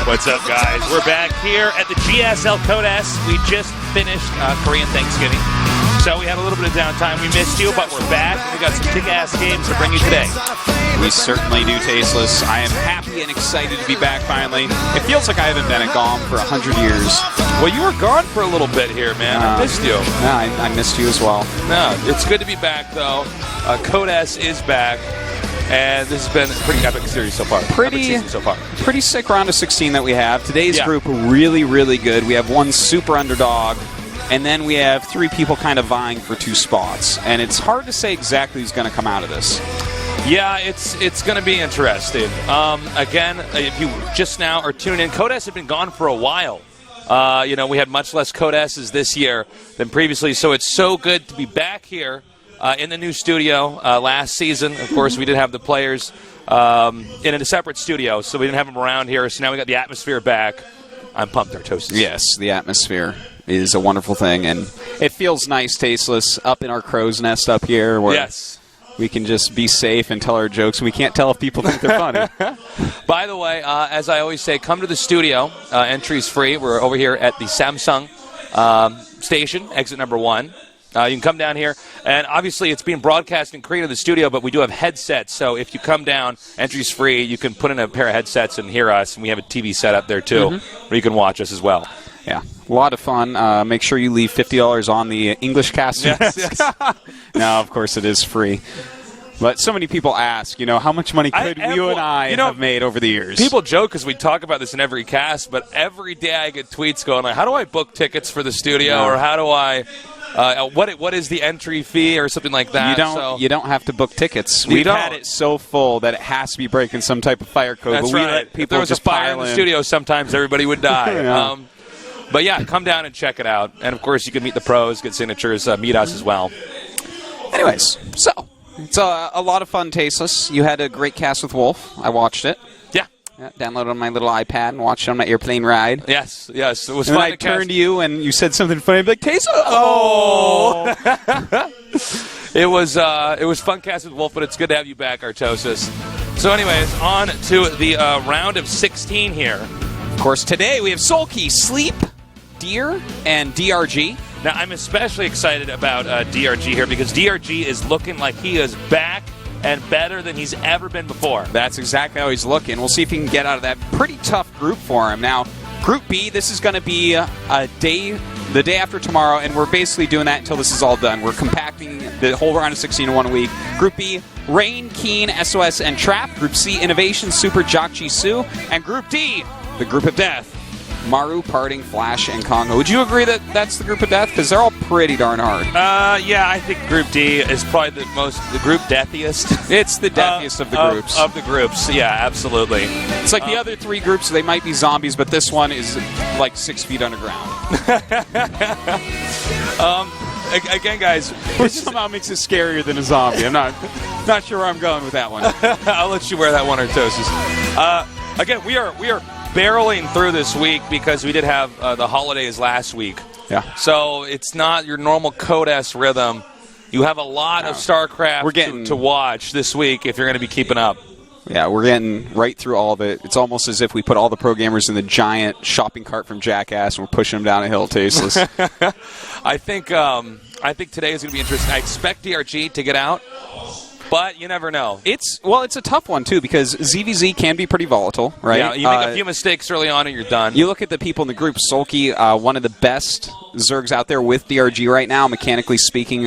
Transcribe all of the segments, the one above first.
What's up, guys? We're back here at the GSL Codes. We just finished Korean Thanksgiving, so we had a little bit of downtime. We missed you, but we're back. We got some kick-ass games to bring you today. We certainly do, Tasteless. I am happy and excited to be back finally. It feels like I haven't been at GOM for 100 years. Well, you were gone for a little bit here, man. I missed you. No, I missed you as well. No, it's good to be back, though. Codes is back. And this has been a pretty epic series so far. Pretty sick round of 16 that we have. Today's group really, really good. We have one super underdog, and then we have 3 people kind of vying for 2 spots. And it's hard to say exactly who's going to come out of this. Yeah, it's going to be interesting. Again, if you just now are tuning in, Codes have been gone for a while. We had much less Codeses this year than previously, so it's so good to be back here. In the new studio last season. Of course, we did have the players in a separate studio, so we didn't have them around here. So now we got the atmosphere back. I'm pumped, Artosis. Yes, the atmosphere is a wonderful thing, and it feels nice, Tasteless, up in our crow's nest up here where we can just be safe and tell our jokes, and we can't tell if people think they're funny. By the way, as I always say, come to the studio. Entry's free. We're over here at the Samsung station, exit number 1. You can come down here, and obviously it's being broadcast in Korea to the studio, but we do have headsets, so if you come down, entry's free, you can put in a pair of headsets and hear us, and we have a TV set up there too, where you can watch us as well. Yeah, a lot of fun. Make sure you leave $50 on the English cast. Yes. No, of course it is free. But so many people ask, how much money could you and I have made over the years? People joke because we talk about this in every cast, but every day I get tweets going like, how do I book tickets for the studio, or how do I... what is the entry fee or something like that? You don't have to book tickets. We've had it so full that it has to be breaking some type of fire code. That's right. If there was a fire in the studio, sometimes everybody would die. But yeah, come down and check it out. And of course, you can meet the pros, get signatures, meet us as well. Anyways, so it's a lot of fun, Tasteless. You had a great cast with Wolf. I watched it. Yeah, downloaded on my little iPad and watched it on my airplane ride. Yes. It was and fun. I turned to you and you said something funny. I'd be like, Tasteless! Oh! It was fun cast with Wolf, but it's good to have you back, Artosis. So anyways, on to the round of 16 here. Of course, today we have Soulkey, Sleep, Deer, and DRG. Now, I'm especially excited about DRG here because DRG is looking like he is back and better than he's ever been before. That's exactly how he's looking. We'll see if he can get out of that pretty tough group for him. Now, Group B, this is going to be the day after tomorrow, and we're basically doing that until this is all done. We're compacting the whole round of 16 in 1 week. Group B, Rain, Keen, SOS, and Trap. Group C, Innovation, Super, Jokji, Su. And Group D, the Group of Death, Maru, Parting, Flash, and Congo. Would you agree that that's the Group of Death? Because they're all pretty darn hard. Yeah, I think Group D is probably the group deathiest. It's the deathiest of the groups. Of the groups, yeah, absolutely. It's like the other 3 groups, they might be zombies, but this one is like 6 feet underground. Again, guys, which somehow makes it scarier than a zombie. I'm not sure where I'm going with that one. I'll let you wear that one, Artosis. Again, we are barreling through this week because we did have the holidays last week. Yeah. So it's not your normal Codes rhythm. You have a lot of Starcraft to watch this week if you're going to be keeping up. Yeah, we're getting right through all of it. It's almost as if we put all the pro gamers in the giant shopping cart from Jackass and we're pushing them down a hill, Tasteless. I think today is going to be interesting. I expect DRG to get out. But you never know. It's a tough one, too, because ZVZ can be pretty volatile, right? Yeah, you make a few mistakes early on and you're done. You look at the people in the group. Soulkey, one of the best Zergs out there with DRG right now, mechanically speaking,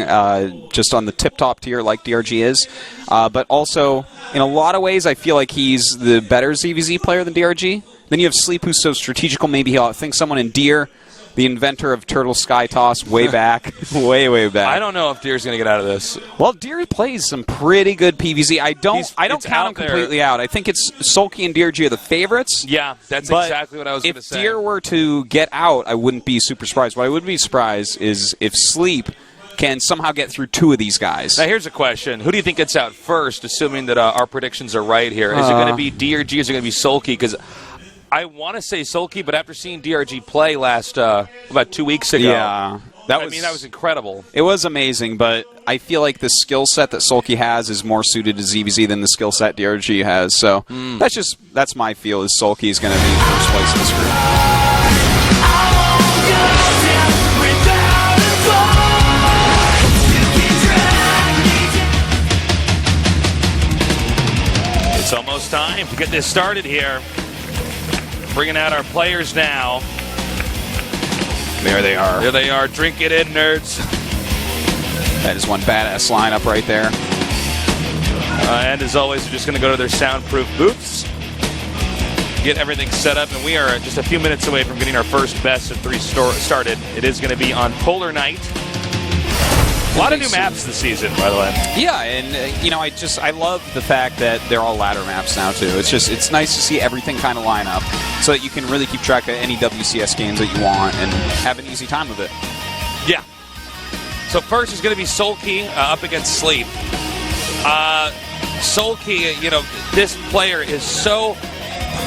just on the tip-top tier like DRG is. But also, in a lot of ways, I feel like he's the better ZVZ player than DRG. Then you have Sleep, who's so strategical. Maybe he'll think someone in Deer, the inventor of Turtle Sky Toss, way back. way back. I don't know if Deer's going to get out of this. Well, Deer plays some pretty good PvZ. I don't count him completely out. I think it's Soulkey and DRG are the favorites. Yeah, that's exactly what I was going to say. If Deer were to get out, I wouldn't be super surprised. What I would be surprised is if Sleep can somehow get through 2 of these guys. Now, here's a question. Who do you think gets out first, assuming that our predictions are right here? Is it going to be DRG or is it going to be Soulkey? Because I want to say Soulkey, but after seeing DRG play about 2 weeks ago, I mean, that was incredible. It was amazing, but I feel like the skill set that Soulkey has is more suited to ZVZ than the skill set DRG has. So that's my feel, is Soulkey is going to be in first place in this group. It's almost time to get this started here. Bringing out our players now. There they are. There they are. Drink it in, nerds. That is one badass lineup right there. And as always, we're just going to go to their soundproof booths, get everything set up, and we are just a few minutes away from getting our first best of 3 started. It is going to be on Polar Night. A lot of new maps this season, by the way. Yeah, and you know, I love the fact that they're all ladder maps now too. It's nice to see everything kind of line up so that you can really keep track of any WCS games that you want and have an easy time with it. Yeah. So first is going to be Soulkey up against Sleep. Soulkey, you know, this player is so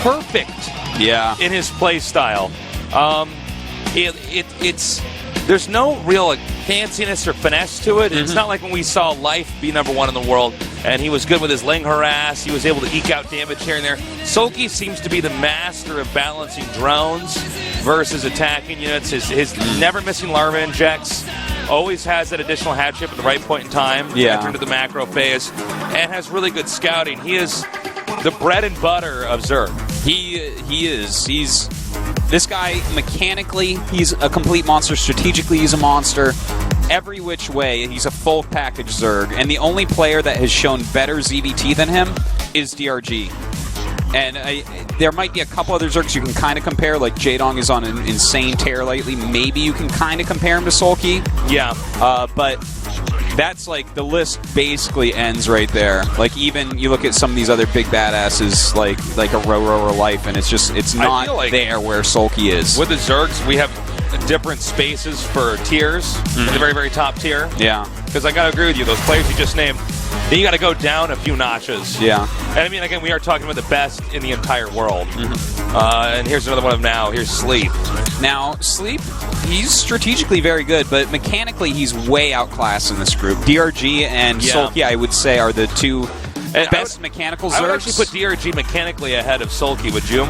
perfect. Yeah. In his play style. There's no real fanciness or finesse to it. It's not like when we saw Life be #1 in the world, and he was good with his Ling harass. He was able to eke out damage here and there. Soulkey seems to be the master of balancing drones versus attacking units. His never missing larva injects. Always has that additional hat chip at the right point in time. Yeah. Enter into the macro phase, and has really good scouting. He is the bread and butter of Zerg. He is. This guy, mechanically, he's a complete monster. Strategically, he's a monster. Every which way, he's a full package Zerg. And the only player that has shown better ZVT than him is DRG. And there might be a couple other Zergs you can kind of compare, like Jaedong is on an insane tear lately. Maybe you can kind of compare him to Soulkey. Yeah. But that's like, the list basically ends right there. Like, even you look at some of these other big badasses, like a Roro or Life, and it's not like there where Soulkey is. With the Zergs, we have different spaces for tiers in the very, very top tier. Yeah. Because I got to agree with you, those players you just named, then you got to go down a few notches. Yeah. And I mean, again, we are talking about the best in the entire world. And here's another one of them now. Here's Sleep. Now, Sleep, he's strategically very good, but mechanically he's way outclassed in this group. DRG and Soulkey, I would say, are the two best mechanical Zergs. I would actually put DRG mechanically ahead of Soulkey, would you?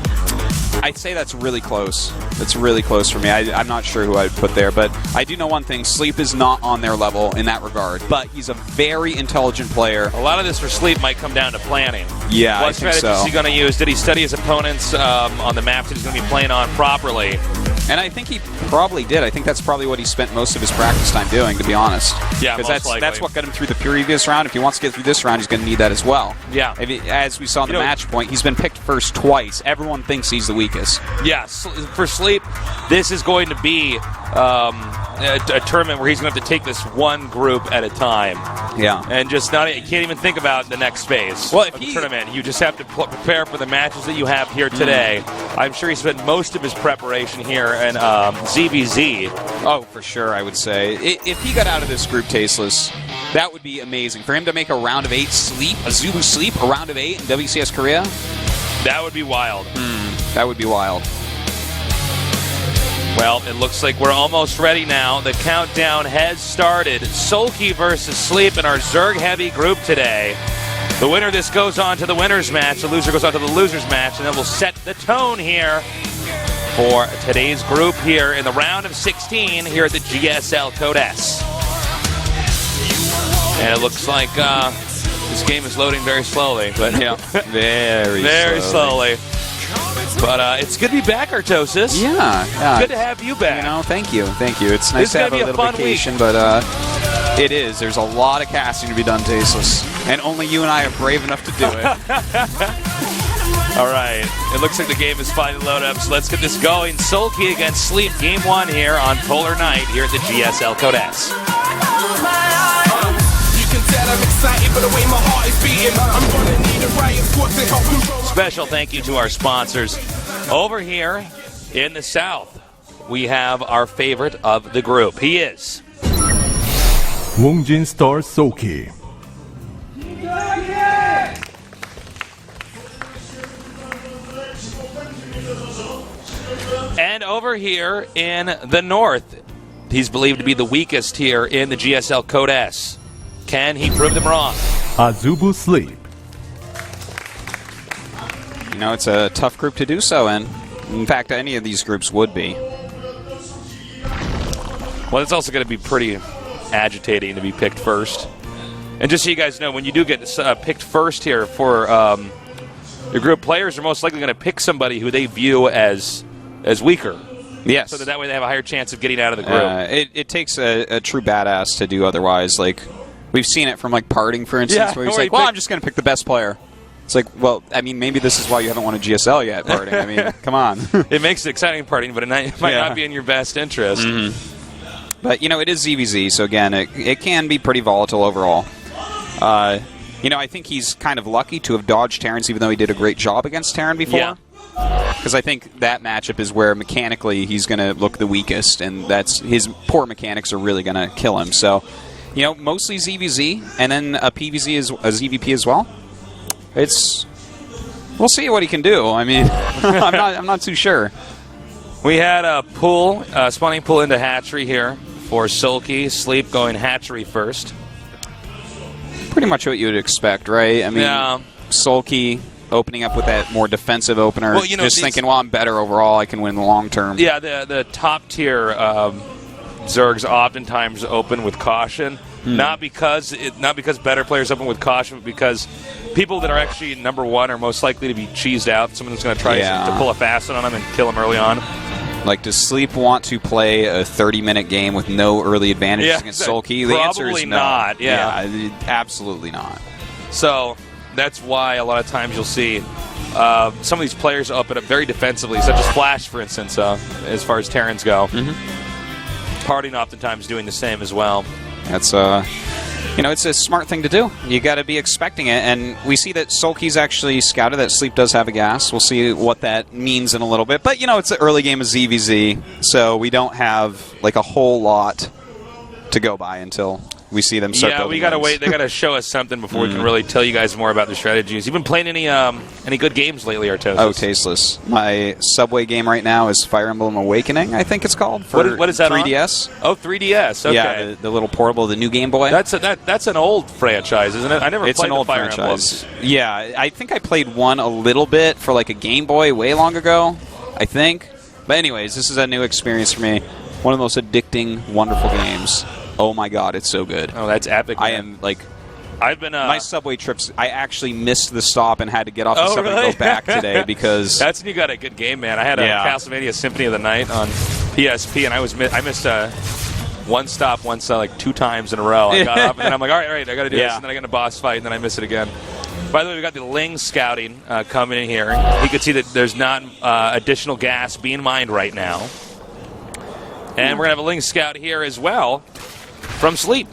I'd say that's really close. That's really close for me. I'm not sure who I'd put there, but I do know one thing. Sleep is not on their level in that regard, but he's a very intelligent player. A lot of this for Sleep might come down to planning. Yeah, what I think strategy is he going to use? Did he study his opponents on the maps that he's going to be playing on properly? And I think he probably did. I think that's probably what he spent most of his practice time doing, to be honest. Yeah, because that's what got him through the previous round. If he wants to get through this round, he's going to need that as well. Yeah. As we saw in the match point, he's been picked first twice. Everyone thinks he's the weakest. Yes, for Sleep, this is going to be a tournament where he's going to have to take this one group at a time. Yeah. And just not, you can't even think about the next phase of the tournament. You just have to prepare for the matches that you have here today. I'm sure he spent most of his preparation here in ZVZ. Oh, for sure, I would say. If he got out of this group tasteless, that would be amazing. For him to make a round of 8 Sleep, a Zulu Sleep, a round of 8 in WCS Korea, that would be wild. That would be wild. Well, it looks like we're almost ready now. The countdown has started. Soulkey versus Sleep in our Zerg-heavy group today. The winner of this goes on to the winner's match. The loser goes on to the loser's match, and then we'll set the tone here for today's group here in the round of 16 here at the GSL Code S. And it looks like this game is loading very slowly, but yeah, very slowly. But it's good to be back, Artosis. Yeah. Good to have you back. You know, thank you. It's nice to have a little vacation, but it is. There's a lot of casting to be done, Tasteless, and only you and I are brave enough to do it. All right. It looks like the game is finally loaded up, so let's get this going. Soulkey against Sleep, Game 1 here on Polar Night here at the GSL Code S. Special thank you to our sponsors. Over here in the South, we have our favorite of the group. He is Wongjin Star Soulkey. And over here in the North, he's believed to be the weakest here in the GSL Code S. Can he prove them wrong? Azubu Sleep. You know, it's a tough group to do so in. In fact, any of these groups would be. Well, it's also going to be pretty agitating to be picked first. And just so you guys know, when you do get picked first here for your group, players are most likely going to pick somebody who they view as weaker. Yes. So that way they have a higher chance of getting out of the group. It takes a true badass to do otherwise. Like, we've seen it from, like, Parting, for instance, where he's like, well, I'm just going to pick the best player. It's like, well, I mean, maybe this is why you haven't won a GSL yet, Parting. I mean, come on. It makes it exciting, Parting, but it might not be in your best interest. Mm-hmm. But, you know, it is ZVZ, so again, it can be pretty volatile overall. You know, I think he's kind of lucky to have dodged Terrence, even though he did a great job against Terran before. Yeah. Because I think that matchup is where mechanically he's going to look the weakest, and that's his poor mechanics are really going to kill him. So, you know, mostly ZVZ, and then a PVZ a ZVP as well. We'll see what he can do. I mean, I'm not too sure. We had a spawning pool into hatchery here for Soulkey. Sleep going hatchery first. Pretty much what you would expect, right? I mean, Soulkey opening up with that more defensive opener. Well, you know, just thinking, well, I'm better overall. I can win the long term. Yeah, the top tier Zergs oftentimes open with caution. Not because better players open with caution, but because people that are actually number one are most likely to be cheesed out. Someone's going to try to pull a fast one on them and kill them early on. Like, does Sleep want to play a 30-minute game with no early advantages against Soulkey? The answer is no. Not. Yeah, absolutely not. So that's why a lot of times you'll see some of these players open up very defensively, such as Flash, for instance, as far as Terrans go. Parting oftentimes doing the same as well. That's you know, it's a smart thing to do. You got to be expecting it, and we see that Soulkey's actually scouted that Sleep does have a gas. We'll see what that means in a little bit. But, you know, it's the early game of ZVZ, so we don't have, like, a whole lot to go by until we see them start building we got to wins. wait. They got to show us something before we can really tell you guys more about their strategies. You been playing any good games lately, Artosis? Oh, tasteless. My Subway game right now is Fire Emblem Awakening, I think it's called. For what is that 3DS. On? Oh, 3DS. Okay. Yeah, the little portable, the new Game Boy. That's an old franchise, isn't it? I never played an old the Fire franchise. Emblems. Yeah, I think I played one a little bit for like a Game Boy way long ago, I think. But anyways, this is a new experience for me. One of the most addicting, wonderful games. Oh my god, it's so good. Oh, that's epic. I am like... I've been my Subway trips, I actually missed the stop and had to get off the subway and go back today because... That's when you got a good game, man. I had a Castlevania Symphony of the Night on PSP, and I missed one stop like 2 times in a row. I got up, and then I'm like, all right, I got to do this, and then I get in a boss fight, and then I miss it again. By the way, we got the Ling scouting coming in here. You can see that there's not additional gas being mined right now. And we're going to have a Ling scout here as well from Sleep.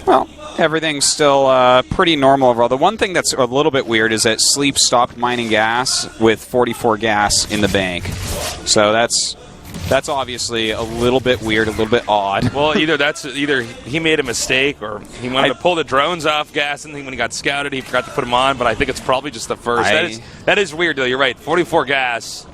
Well, everything's still pretty normal overall. The one thing that's a little bit weird is that Sleep stopped mining gas with 44 gas in the bank. So that's obviously a little bit weird, a little bit odd. Well, either he made a mistake or he wanted to pull the drones off gas, and then when he got scouted, he forgot to put them on. But I think it's probably just the first. That is weird, though. You're right. 44 gas.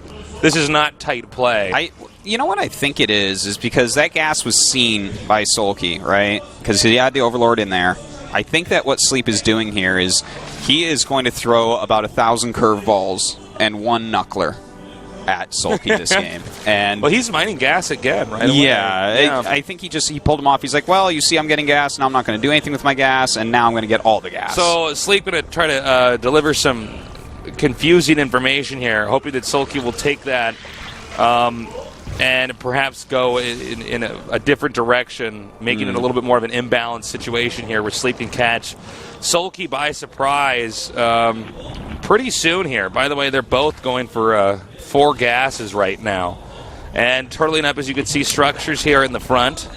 This is not tight play. You know what I think it is because that gas was seen by Soulkey, right? Because he had the Overlord in there. I think that what Sleep is doing here is he is going to throw about 1,000 curveballs and 1 knuckler at Soulkey this game. And well, he's mining gas again, right? Yeah, I think he pulled him off. He's like, well, you see I'm getting gas, now I'm not going to do anything with my gas, and now I'm going to get all the gas. So Sleep going to try to deliver some confusing information here, hoping that Soulkey will take that and perhaps go in a different direction, making it a little bit more of an imbalanced situation here where Sleep can catch Soulkey by surprise pretty soon here. By the way, they're both going for 4 gases right now. And turtling up, as you can see, structures here in the front.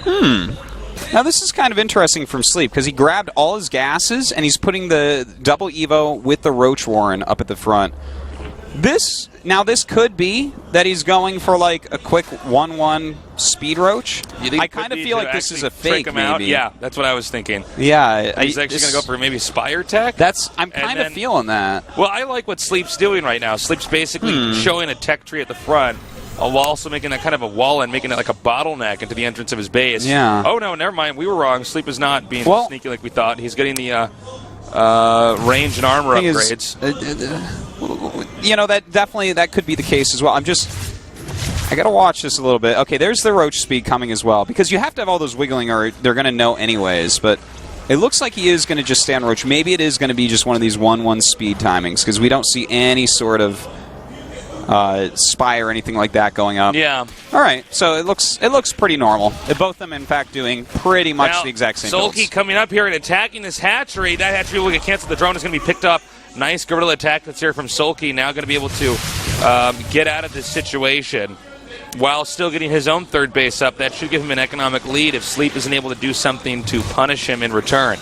Now, this is kind of interesting from Sleep, because he grabbed all his gases, and he's putting the double Evo with the Roach Warren up at the front. This could be that he's going for, like, a quick 1-1 speed Roach. I kind of feel like this is a fake, maybe. Out? Yeah, that's what I was thinking. Yeah. He's actually going to go for maybe Spire Tech? I'm kind of feeling that. Well, I like what Sleep's doing right now. Sleep's basically showing a tech tree at the front while also making that kind of a wall and making it like a bottleneck into the entrance of his base. Yeah. Oh, no, never mind. We were wrong. Sleep is not being sneaky like we thought. He's getting the range and armor upgrades. That could be the case as well. I got to watch this a little bit. Okay, there's the Roach speed coming as well, because you have to have all those wiggling or they're going to know anyways, but it looks like he is going to just stay on Roach. Maybe it is going to be just one of these 1-1 speed timings, because we don't see any sort of spy or anything like that going up. Yeah. All right, so it looks pretty normal. Both of them, in fact, doing pretty much the exact same Soulkey builds. coming up here and attacking this hatchery. That hatchery will get canceled. The drone is going to be picked up. Nice guerrilla attack that's here from Soulkey. Now going to be able to get out of this situation while still getting his own third base up. That should give him an economic lead if Sleep isn't able to do something to punish him in return.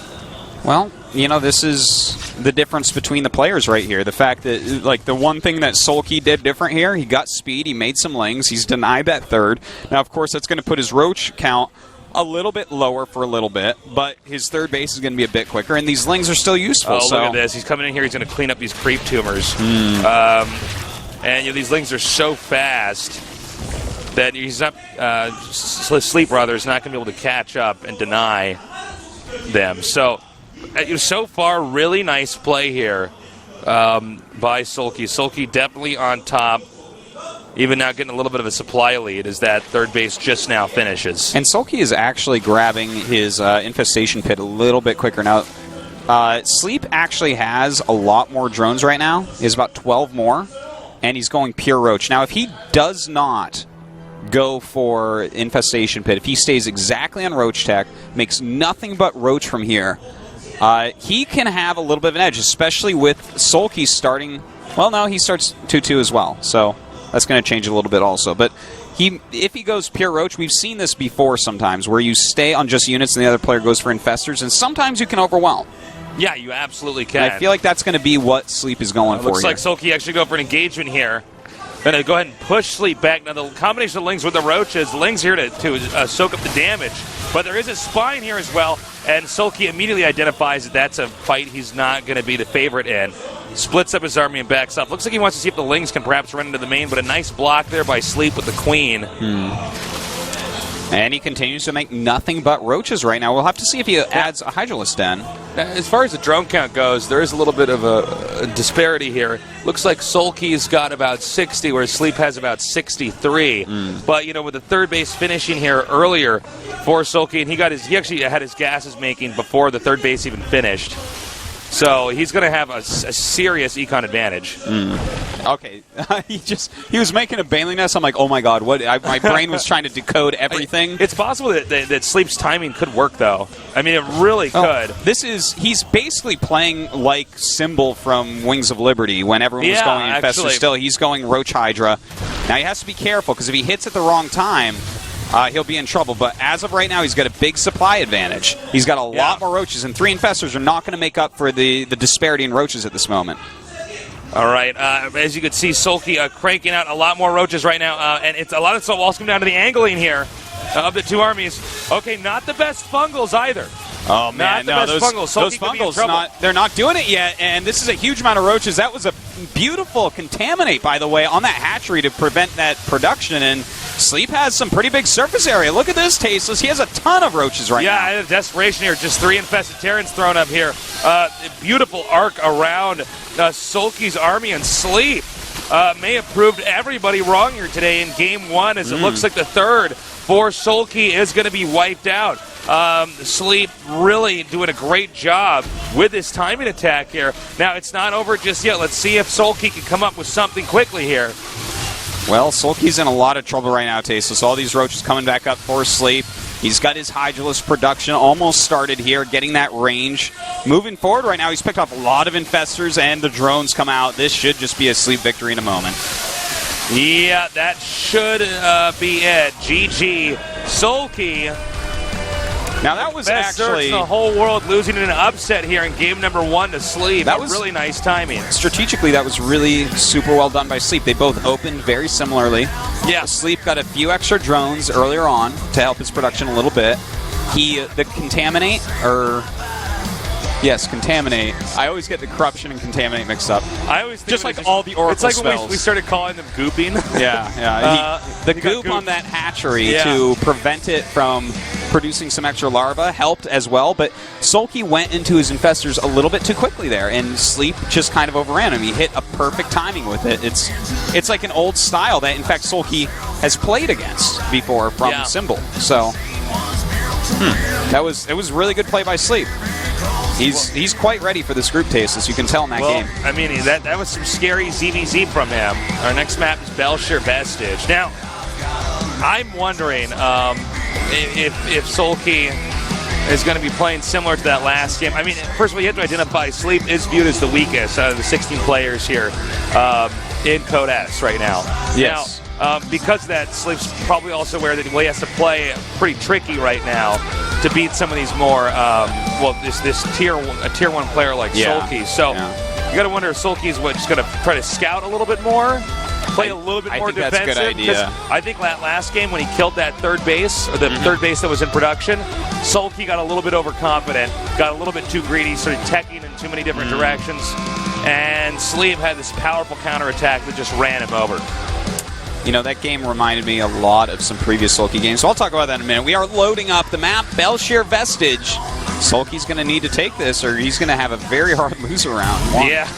Well, this is the difference between the players right here. The fact that, the one thing that Soulkey did different here, he got speed, he made some lings, he's denied that third. Now, of course, that's going to put his Roach count a little bit lower for a little bit, but his third base is going to be a bit quicker, and these lings are still useful. Oh, look at this. He's coming in here, he's going to clean up these creep tumors. And these lings are so fast that he's not, Sleep rather, is not going to be able to catch up and deny them. So far, really nice play here by Soulkey. Soulkey definitely on top. Even now getting a little bit of a supply lead as that third base just now finishes. And Soulkey is actually grabbing his infestation pit a little bit quicker. Now, Sleep actually has a lot more drones right now. He has about 12 more, and he's going pure Roach. Now, if he does not go for infestation pit, if he stays exactly on Roach tech, makes nothing but Roach from here, he can have a little bit of an edge, especially with Soulkey starting. Well, no, he starts 2-2 as well, so that's going to change a little bit also. But if he goes pure Roach, we've seen this before sometimes, where you stay on just units and the other player goes for infestors, and sometimes you can overwhelm. Yeah, you absolutely can. And I feel like that's going to be what Sleep is going for looks here. like Soulkey actually go for an engagement here. Going to go ahead and push Sleep back. Now, the combination of Lings with the Roaches, Lings here to soak up the damage. But there is a spine here as well, and Soulkey immediately identifies that that's a fight he's not going to be the favorite in. Splits up his army and backs up. Looks like he wants to see if the Lings can perhaps run into the main, but a nice block there by Sleep with the Queen. And he continues to make nothing but Roaches right now. We'll have to see if he adds a Hydralisk Den. As far as the drone count goes, there is a little bit of a disparity here. Looks like Soulkey's got about 60, whereas Sleep has about 63. But, with the third base finishing here earlier for Soulkey, and he actually had his gases making before the third base even finished. So he's going to have a serious econ advantage. Okay, he was making a Baneling Nest. I'm like, oh my god, what? My brain was trying to decode everything. It's possible that Sleep's timing could work, though. I mean, it really could. He's basically playing like Symbol from Wings of Liberty when everyone was going Infestor still. He's going Roach Hydra. Now he has to be careful, because if he hits at the wrong time, he'll be in trouble. But as of right now, he's got a big supply advantage. He's got a lot more Roaches, and 3 Infestors are not going to make up for the disparity in Roaches at this moment. All right, as you can see, Soulkey cranking out a lot more Roaches right now, and it's a lot of stuff also come down to the angling here of the two armies. Okay, not the best fungals either. Oh man, those fungals, they're not doing it yet, and this is a huge amount of Roaches. That was a beautiful contaminate, by the way, on that hatchery to prevent that production, and Sleep has some pretty big surface area. Look at this, Tasteless. He has a ton of Roaches now. Yeah, desperation here. Just 3 infested Terrans thrown up here. Beautiful arc around Soulkey's army, and Sleep may have proved everybody wrong here today in Game 1, as it looks like the third for Soulkey is going to be wiped out. Sleep really doing a great job with his timing attack here. Now, it's not over just yet. Let's see if Soulkey can come up with something quickly here. Well, Soulkey's in a lot of trouble right now, Tasteless. All these Roaches coming back up for Sleep. He's got his Hydralisk production almost started here, getting that range. Moving forward right now, he's picked up a lot of Infestors, and the drones come out. This should just be a Sleep victory in a moment. Yeah, that should be it. GG. Soulkey. Now that was best actually search in the whole world, losing in an upset here in game number 1 to Sleep. That was really nice timing. Strategically, that was really super well done by Sleep. They both opened very similarly. Yeah. Sleep got a few extra drones earlier on to help his production a little bit. The Contaminate, or Yes, Contaminate. I always get the Corruption and Contaminate mixed up. I always think just like all the Oracle It's like spells. when we started calling them gooping. Yeah. The he got goop gooped. on that hatchery to prevent it from producing some extra larvae helped as well, but Soulkey went into his infestors a little bit too quickly there, and Sleep just kind of overran him. He hit a perfect timing with it. It's like an old style that, in fact, Soulkey has played against before from Symbol. So it was really good play by Sleep. He's quite ready for this group taste, as you can tell in that game. I mean, that was some scary ZVZ from him. Our next map is Belshire Vestige. Now, I'm wondering if Soulkey is going to be playing similar to that last game. I mean, first of all, you have to identify Sleep is viewed as the weakest out of the 16 players here in Code S right now. Yes. Now, because of that, Sleep's probably also aware that he has to play pretty tricky right now to beat some of these more, this tier 1 player like Soulkey. So you got to wonder if Soulkey's just going to try to scout a little bit more, play a little bit more defensive. That's a good idea. I think that last game when he killed that third base, or the third base that was in production, Soulkey got a little bit overconfident, got a little bit too greedy, started teching in too many different directions, and Sleep had this powerful counterattack that just ran him over. You know, that game reminded me a lot of some previous Soulkey games, so I'll talk about that in a minute. We are loading up the map, Belshire Vestige. Soulkey's going to need to take this, or he's going to have a very hard loser round. Yeah.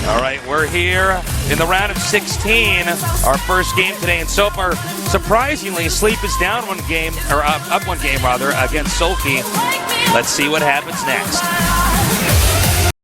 All right, we're here in the round of 16, our first game today, and so far, surprisingly, Sleep is down one game, or up one game, rather, against Soulkey. Let's see what happens next.